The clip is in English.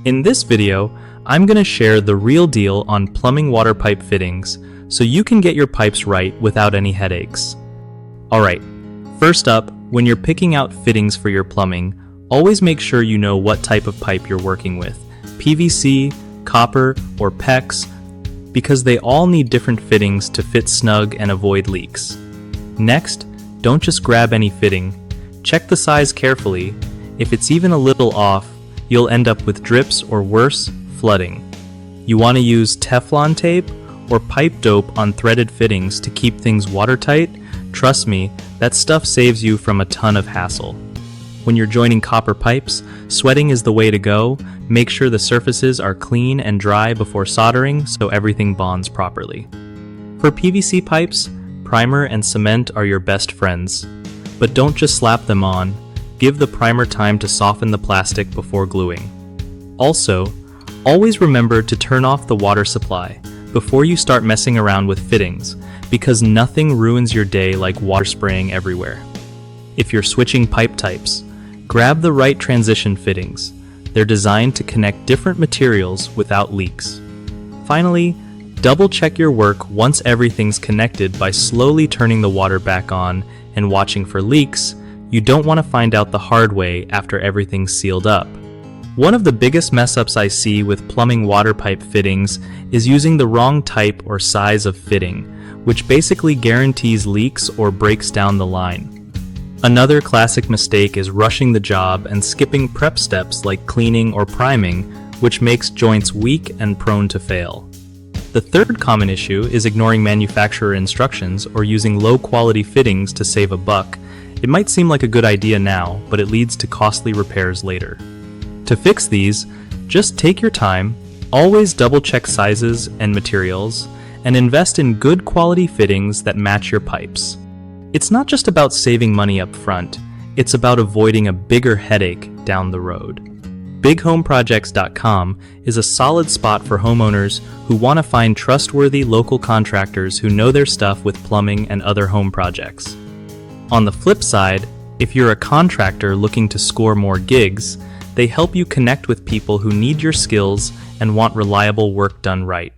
In this video, I'm going to share the real deal on plumbing water pipe fittings so you can get your pipes right without any headaches. Alright, first up, when you're picking out fittings for your plumbing, always make sure you know what type of pipe you're working with, PVC, copper, or PEX, because they all need different fittings to fit snug and avoid leaks. Next, don't just grab any fitting. Check the size carefully. If it's even a little off, you'll end up with drips or worse, flooding. You want to use Teflon tape or pipe dope on threaded fittings to keep things watertight. Trust me, that stuff saves you from a ton of hassle. When you're joining copper pipes, sweating is the way to go. Make sure the surfaces are clean and dry before soldering so everything bonds properly. For PVC pipes, primer and cement are your best friends. But don't just slap them on. Give the primer time to soften the plastic before gluing. Also, always remember to turn off the water supply before you start messing around with fittings, because nothing ruins your day like water spraying everywhere. If you're switching pipe types, grab the right transition fittings. They're designed to connect different materials without leaks. Finally, double check your work once everything's connected by slowly turning the water back on and watching for leaks. You don't want to find out the hard way after everything's sealed up. One of the biggest mess-ups I see with plumbing water pipe fittings is using the wrong type or size of fitting, which basically guarantees leaks or breaks down the line. Another classic mistake is rushing the job and skipping prep steps like cleaning or priming, which makes joints weak and prone to fail. The third common issue is ignoring manufacturer instructions or using low-quality fittings to save a buck. It might seem like a good idea now, but it leads to costly repairs later. To fix these, just take your time, always double-check sizes and materials, and invest in good quality fittings that match your pipes. It's not just about saving money up front, it's about avoiding a bigger headache down the road. BigHomeProjects.com is a solid spot for homeowners who want to find trustworthy local contractors who know their stuff with plumbing and other home projects. On the flip side, if you're a contractor looking to score more gigs, they help you connect with people who need your skills and want reliable work done right.